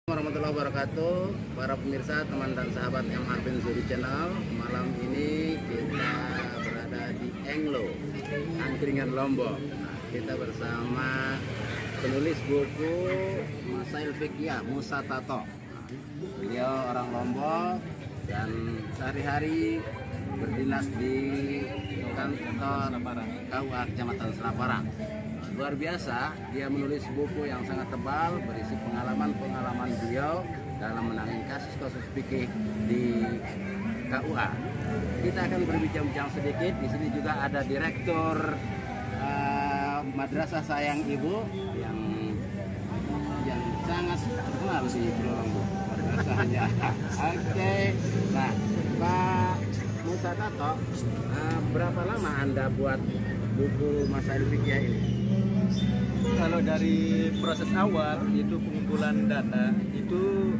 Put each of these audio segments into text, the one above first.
Warahmatullahi wabarakatuh, para pemirsa, teman dan sahabat MR Benzuri Channel. Malam ini kita berada di Englo, Angkringan Lombok. Kita bersama penulis buku Masail Fiqhiyah, Musa Tato. Beliau orang Lombok dan sehari-hari berdinas di kantor KUA Kecamatan Selaparang. Luar biasa, dia menulis buku yang sangat tebal berisi pengalaman-pengalaman beliau dalam menangani kasus-kasus fikih di KUA. Kita akan berbincang-bincang sedikit. Di sini juga ada direktur Madrasah Sayang Ibu yang sangat terkenal di Pulau Lombok madrasahnya. Oke. Nah, Pak Musa Tato, berapa lama Anda buat buku Masail Fiqhiyah ini? Kalau dari proses awal itu pengumpulan data itu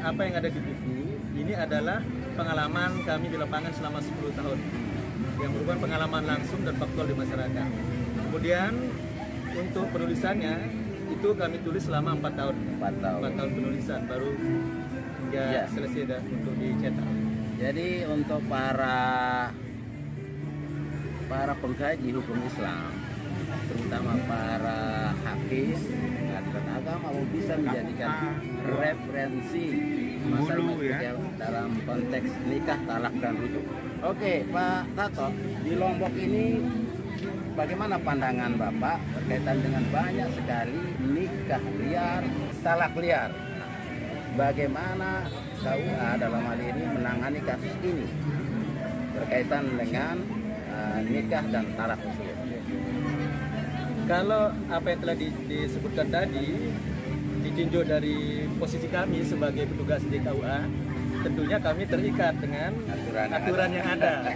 apa yang ada di buku ini adalah pengalaman kami di lapangan selama 10 tahun yang merupakan pengalaman langsung dan faktual di masyarakat. Kemudian untuk penulisannya itu kami tulis selama 4 tahun. 4 tahun penulisan baru hingga selesai dah untuk dicetak. Jadi untuk para pengkaji hukum Islam, terutama para hakim dan agama, bisa menjadikan referensi masalah dalam konteks nikah, talak, dan rujuk. Oke, Pak Tato, di Lombok ini bagaimana pandangan Bapak berkaitan dengan banyak sekali nikah liar, talak liar? Bagaimana KUA dalam hal ini menangani kasus ini berkaitan dengan nikah dan talak tersebut? Kalau apa yang telah disebutkan tadi ditinjau dari posisi kami sebagai petugas di KUA, tentunya kami terikat dengan aturan yang ada.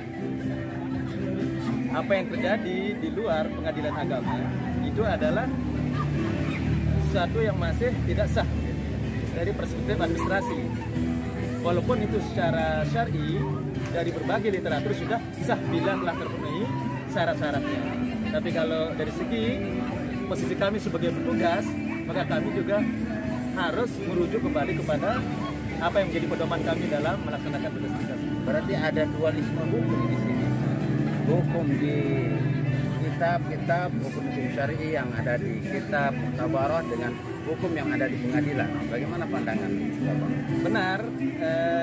Apa yang terjadi di luar pengadilan agama itu adalah sesuatu yang masih tidak sah dari perspektif administrasi. Walaupun itu secara syar'i dari berbagai literatur sudah sah bila telah terpenuhi syarat-syaratnya. Tapi kalau dari segi posisi kami sebagai petugas, maka kami juga harus merujuk kembali kepada apa yang menjadi pedoman kami dalam melaksanakan tugas kita. Berarti ada dualisme hukum di sini. Hukum di kitab hukum syar'i yang ada di kitab Muktabarah dengan hukum yang ada di pengadilan. Bagaimana pandangan Bapak? Benar,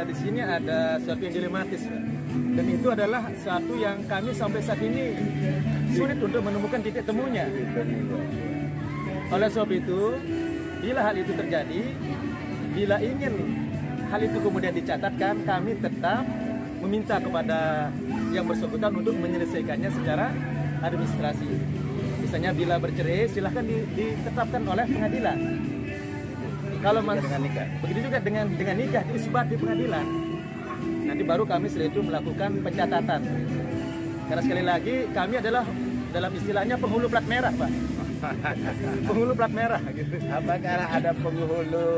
di sini ada sesuatu yang dilematis, dan itu adalah sesuatu yang kami sampai saat ini sulit untuk menemukan titik temunya. Oleh sebab itu, bila hal itu terjadi, bila ingin hal itu kemudian dicatatkan, kami tetap meminta kepada yang bersangkutan untuk menyelesaikannya secara administrasi. Misalnya bila bercerai, silahkan ditetapkan oleh pengadilan. Kalau dengan nikah, begitu juga dengan nikah diisbat di pengadilan. Nanti baru kami setelah itu melakukan pencatatan. Karena sekali lagi kami adalah dalam istilahnya penghulu plat merah, Pak. Penghulu plat merah gitu. Apakah ada penghulu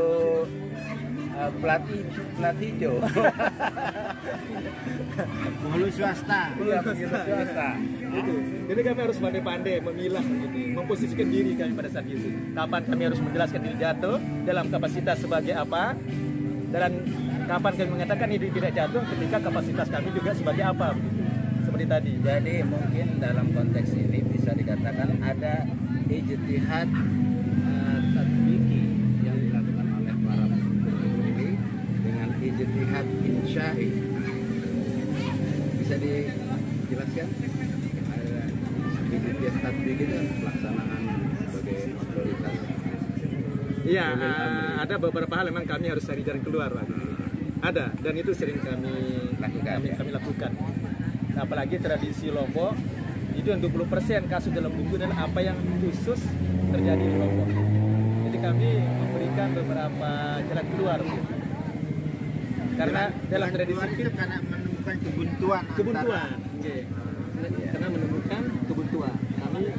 plat hijau? Penghulu swasta. Swasta. Gitu. Jadi kami harus pandai-pandai memilah, gitu, memposisikan diri kami pada saat itu. Kapan kami harus menjelaskan diri jatuh dalam kapasitas sebagai apa, dan kapan kami mengatakan ini tidak jatuh ketika kapasitas kami juga sebagai apa, begitu. Seperti tadi. Jadi mungkin dalam konteks ini bisa dikatakan ada ijtihad tatbiki yang dilakukan oleh para penulis ini dengan ijtihad insya'i. Bisa dijelaskan? Ijtihad tatbiki itu pelaksanaan sebagai otoritas. Iya, ada beberapa hal memang kami harus cari jalan keluar, Pak. Ada, dan itu sering kami lakukan. Nah, apalagi tradisi Lombok itu yang 20% kasus dalam buku adalah apa yang khusus terjadi di Lombok. Jadi kami memberikan beberapa jalan keluar. Karena dalam tradisi itu karena menemukan kebuntuan. Okay. Karena menemukan kebuntuan. Kami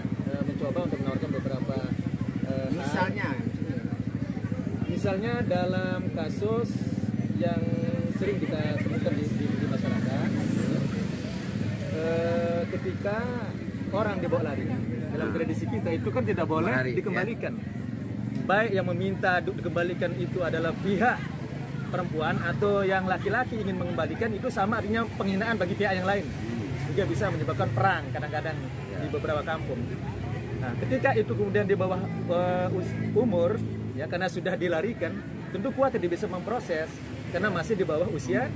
mencoba untuk menawarkan beberapa misalnya dalam kasus yang sering kita temukan di masyarakat, ketika orang dibawa lari dalam tradisi kita itu kan tidak boleh dikembalikan. baik yang meminta dikembalikan itu adalah pihak perempuan atau yang laki-laki ingin mengembalikan, itu sama artinya penghinaan bagi pihak yang lain. Juga bisa menyebabkan perang kadang-kadang di beberapa kampung. Nah, ketika itu kemudian di bawah umur, ya karena sudah dilarikan, tentu khawatir dia bisa memproses karena masih di bawah usia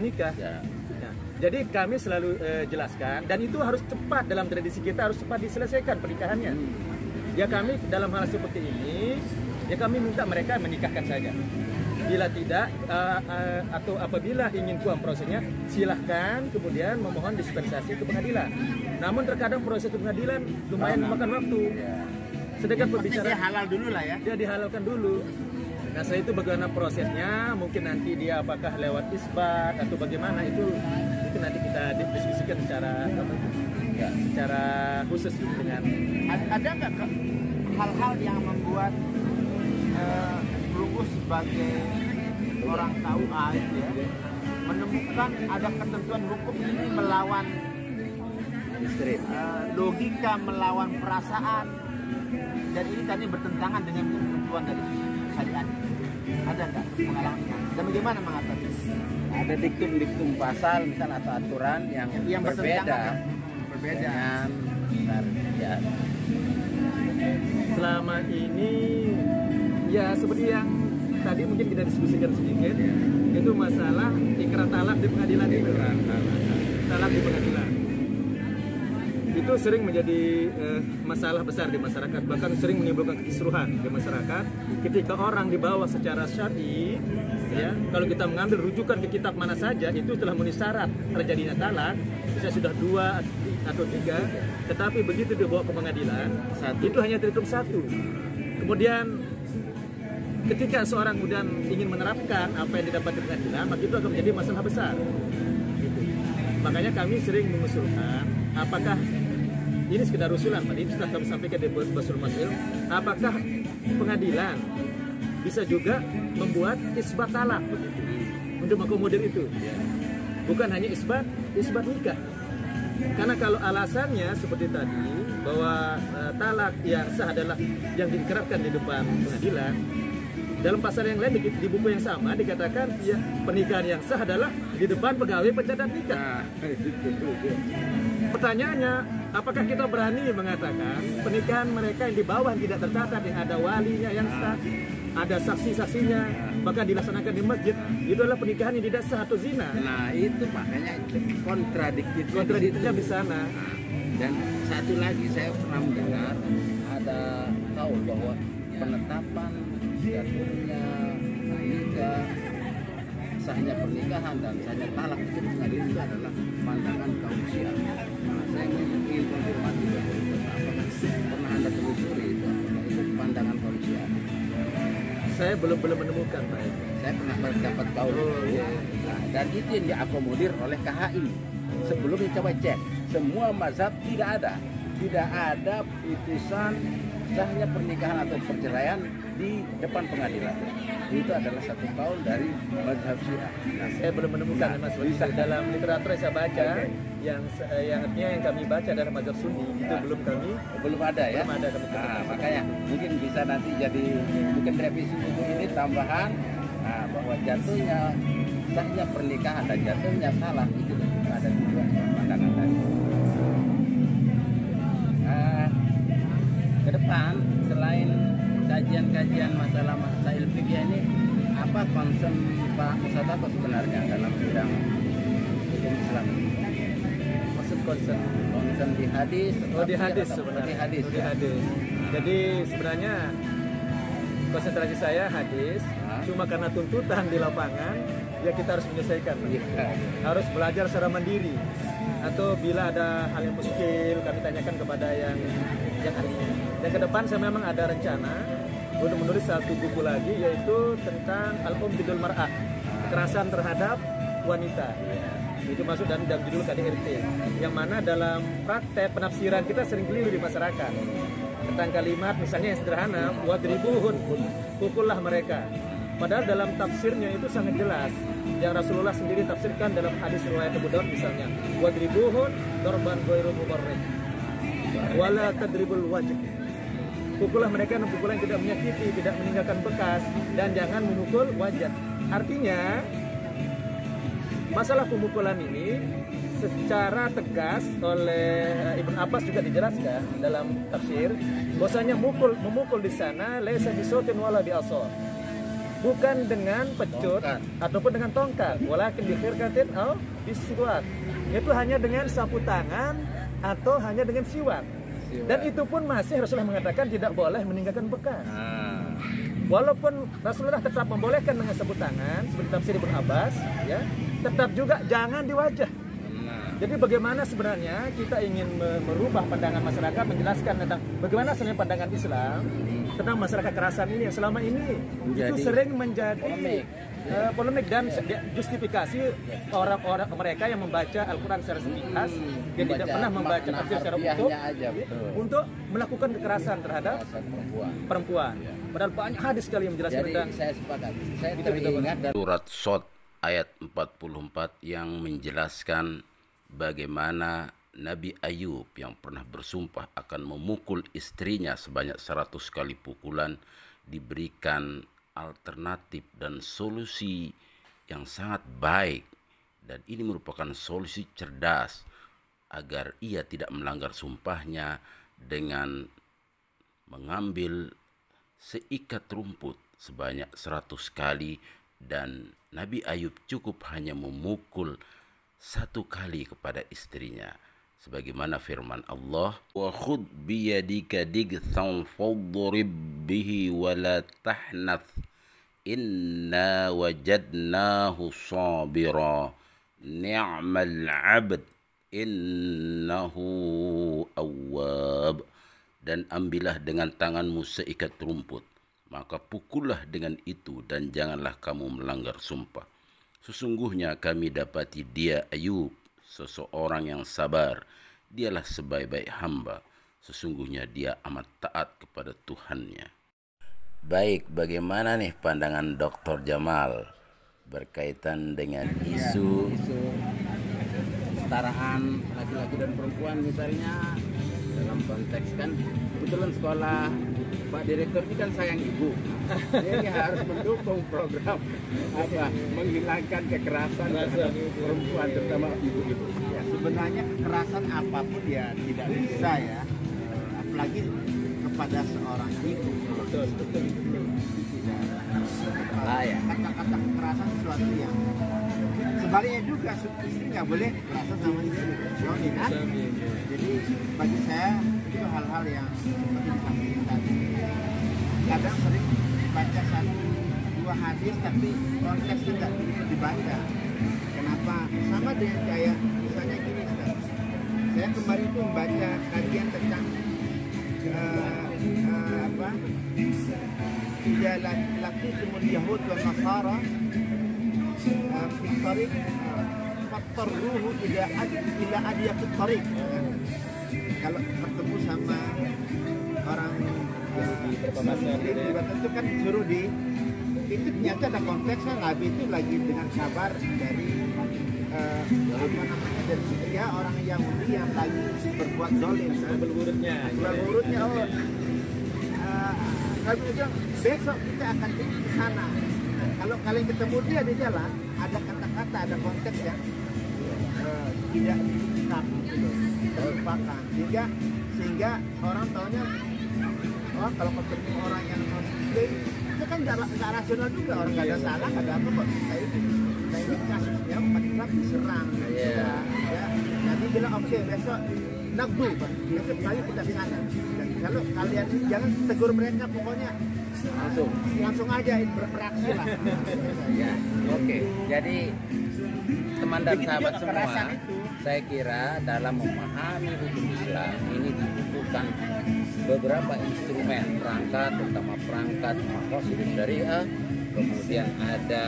nikah. Ya. Nah, jadi kami selalu jelaskan, dan itu harus cepat, dalam tradisi kita harus cepat diselesaikan pernikahannya. Ya kami dalam hal seperti ini, ya kami minta mereka menikahkan saja. Bila tidak atau apabila ingin kuam prosesnya, silahkan kemudian memohon dispensasi ke pengadilan. Namun terkadang proses ke pengadilan lumayan memakan waktu. Sedangkan pembicaraan dia halal dulu lah ya. Dia dihalalkan dulu. Nah, setelah itu bagaimana prosesnya? Mungkin nanti dia apakah lewat isbat atau bagaimana, itu nanti kita diskusikan secara khusus dengan. Ada nggak hal-hal yang membuat Lugus sebagai orang KUA ya, menemukan ada ketentuan hukum ini melawan logika, melawan perasaan, dan ini tadi bertentangan dengan ketentuan dari syariat? Ada nggak pengalaman? Dan bagaimana mengatasi? Ada diktum-diktum pasal misal atau aturan yang berbeda dengan syariat. Selama ini ya seperti yang tadi mungkin kita diskusikan sedikit, itu masalah ikrar talak di pengadilan itu. Talak di pengadilan itu sering menjadi masalah besar di masyarakat, bahkan sering menimbulkan kekisruhan di masyarakat ketika orang dibawa secara syar'i. Ya, kalau kita mengambil rujukan ke kitab mana saja, itu telah memenuhi syarat terjadinya talak, bisa sudah 2 atau 3, tetapi begitu dibawa ke pengadilan, itu hanya terhitung 1. Kemudian ketika seorang kemudian ingin menerapkan apa yang didapat di pengadilan, maka itu akan menjadi masalah besar. Gitu. Makanya kami sering mengusulkan, apakah ini sekedar usulan, tadi sudah kami sampaikan di Basul Masil, apakah pengadilan bisa juga membuat isbat talak begitu untuk mengakomodir itu, bukan hanya isbat nikah. Karena kalau alasannya seperti tadi bahwa talak yang sah adalah yang diikrarkan di depan pengadilan, dalam pasal yang lain di buku yang sama dikatakan ya pernikahan yang sah adalah di depan pegawai pencatat nikah. Pertanyaannya, apakah kita berani mengatakan pernikahan mereka yang di bawah tidak tercatat, yang ada walinya yang sah, ada saksi-saksinya, bahkan dilaksanakan di masjid, itu adalah pernikahan yang tidak sah atau zina? Nah itu makanya kontradiktifnya di sana. Dan satu lagi saya pernah mendengar ada kaul bahwa penetapan jatuhnya nikah, sahnya pernikahan dan sahnya talak itu pengadilan itu adalah pandangan kaum Syiah. Nah, saya ingin konfirmasi bahwa itu apakah pernah Anda telusuri itu pandangan kaum Syiah? Saya belum menemukan, Pak. Saya pernah mendapat kaul nah, dan itu yang diakomodir oleh KHI. Sebelumnya coba cek, semua mazhab tidak ada putusan sahnya pernikahan atau perceraian di depan pengadilan. Itu adalah satu kaul dari mazhab Syiah. Nah, saya belum menemukan, Mas. Dalam literatur yang saya baca, yang artinya yang kami baca dari mazhab Sunni, itu belum ada ya. Belum ada kami. Nah, makanya mungkin bisa nanti jadi mungkin revisi buku ini tambahan, bahwa jatuhnya sahnya pernikahan dan jatuhnya salah itu ada dua pandangan tadi. Ke depan selain kajian-kajian masalah masail fikih ini, apa concern Pak Musadako sebenarnya dalam bidang hukum Islam? Maksud concern di hadis? Di hadis sebenarnya. Di hadis. Jadi sebenarnya konsentrasi saya hadis, cuma karena tuntutan di lapangan, ya kita harus menyelesaikan. Harus belajar secara mandiri. Atau bila ada hal yang muskil, kami tanyakan kepada yang ahlinya. Dan ke depan saya memang ada rencana untuk menulis satu buku lagi, yaitu tentang Al-Bidul Mar'ah, kekerasan terhadap wanita. Itu masuk dalam judul KDRT, yang mana dalam praktek penafsiran kita sering keliru di masyarakat tentang kalimat misalnya yang sederhana, wadribuhun, pukullah mereka. Padahal dalam tafsirnya itu sangat jelas, yang Rasulullah sendiri tafsirkan dalam hadis riwayat Abu Daud misalnya, wadribuhun darban ghairu mubarrih wala tadribul wajh. pukullah mereka dengan pukulan yang tidak menyakiti, tidak meninggalkan bekas, dan jangan memukul wajah. Artinya masalah pemukulan ini secara tegas oleh Ibn Abbas juga dijelaskan dalam tafsir bahwasanya memukul di sana laisa bisotin wala bi'asar, bukan dengan pecut ataupun dengan tongkat, walakin bi khirqatin aw bisiwak, itu hanya dengan sapu tangan atau hanya dengan siwak. Dan itu pun masih Rasulullah mengatakan tidak boleh meninggalkan bekas. Walaupun Rasulullah tetap membolehkan dengan sapu tangan seperti tafsir Ibn Abbas, ya, tetap juga jangan di wajah. Jadi bagaimana sebenarnya kita ingin merubah pandangan masyarakat, menjelaskan tentang bagaimana sebenarnya pandangan Islam tentang masyarakat kekerasan ini yang selama ini itu sering menjadi polemik dan justifikasi orang-orang mereka yang membaca Al-Quran secara sepihak, yang tidak pernah membaca tafsir secara utuh untuk melakukan kekerasan terhadap perempuan. Padahal banyak hadis sekali yang menjelaskan tentang. Saya sepakat. Saya teringat dari surat Shad ayat 44 yang menjelaskan bagaimana Nabi Ayub yang pernah bersumpah akan memukul istrinya sebanyak 100 kali pukulan diberikan alternatif dan solusi yang sangat baik, dan ini merupakan solusi cerdas agar ia tidak melanggar sumpahnya dengan mengambil seikat rumput sebanyak 100 kali, dan Nabi Ayub cukup hanya memukul 1 kali kepada istrinya, sebagaimana firman Allah, wa khud biyadika digthan fadrib bihi wa la tahnath inna wajadnahu sabira ni'mal 'abd innahu awwab. Dan ambillah dengan tanganmu seikat rumput, maka pukullah dengan itu dan janganlah kamu melanggar sumpah. Sesungguhnya kami dapati dia Ayub seseorang yang sabar, dialah sebaik-baik hamba, sesungguhnya dia amat taat kepada Tuhannya. Baik, bagaimana nih pandangan Dr. Jamal berkaitan dengan isu kesetaraan laki-laki dan perempuan misalnya, dalam konteks kan kebetulan sekolah Pak Direktur ini kan sayang ibu, jadi harus mendukung program menghilangkan kekerasan terhadap perempuan, terutama ibu-ibu. Ya, sebenarnya kekerasan apapun ya tidak bisa ya, apalagi kepada seorang ibu. Betul. Ya. Kata-kata kekerasan sesuatu yang sebaliknya juga, istri nggak boleh kekerasan sama istri suami kan. Jadi bagi saya itu hal-hal yang seperti disampaikan tadi. Kadang sering baca 1-2 hadis tapi konteks tidak dibaca. Kenapa? Sama dengan kayak misalnya gini, Ustaz. Saya kemarin itu membaca kajian tentang Ida laqitumul Yahud wa Nasara fi tariq fattarruhu ila adiyaqit tariq. Kalau ketemu sama orang itu kan suruh itu ternyata ada konteksnya. Nabi itu lagi dengan kabar dari dari dia orang Yahudi yang lagi berbuat zalim, berurutnya Nabi bilang besok kita akan ke sana. Kalau kalian ketemu dia di jalan, ada kata-kata, ada konteks yang tidak diungkap, terlupakan, sehingga orang taunya, oh kalau ketemu orang yang non-muslim itu kan nggak rasional juga, orang nggak ada salah, nggak ada apa kok. Nah ini kasusnya umat Islam diserang. Ya. Nabi bilang oke, besok nagdu, besok kali kita di sana. Dan kalau kalian jangan tegur mereka, pokoknya langsung aja beraksi lah. Ya, oke. Jadi teman dan begitu sahabat juga semua, itu. saya kira dalam memahami hukum Islam ini dibutuhkan beberapa instrumen perangkat, terutama perangkat maqasidus syariah, kemudian ada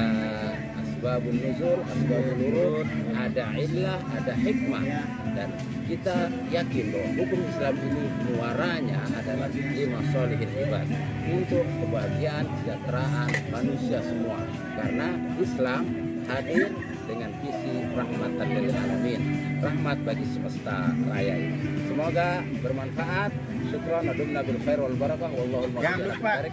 asbabun nuzul, asbabun nurut, ada illah, ada hikmah, dan kita yakin bahwa hukum Islam ini muaranya adalah lima solihil ibad, untuk kebahagiaan, kesejahteraan manusia semua, karena Islam hadir dengan visi rahmatan lil alamin, rahmat bagi semesta raya ini. Semoga bermanfaat. Syukran, adumna bil khair wal barakah, wallahul Jangan muwaffiq. lupa.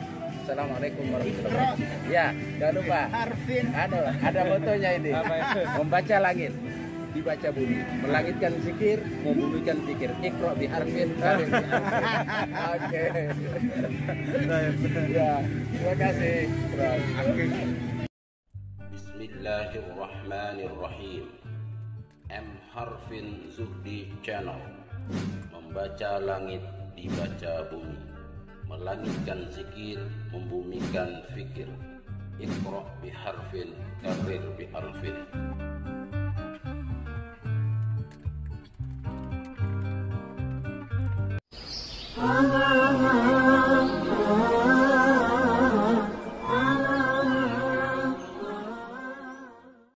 Assalamualaikum warahmatullahi wabarakatuh. Ya, jangan lupa. Harfin. Ada fotonya ini. Apa itu? Membaca langit, dibaca bumi, melangitkan zikir, membumikan pikir. Iqra bi harfin, karim bi harfin. Oke. Ya, terima kasih. Bismillahirrahmanirrahim. M Harfin Zuhdi Channel. Membaca langit, dibaca bumi, melangitkan zikir, membumikan fikir. Iqra bi harfin, karir bi harfin. ah, ah, ah.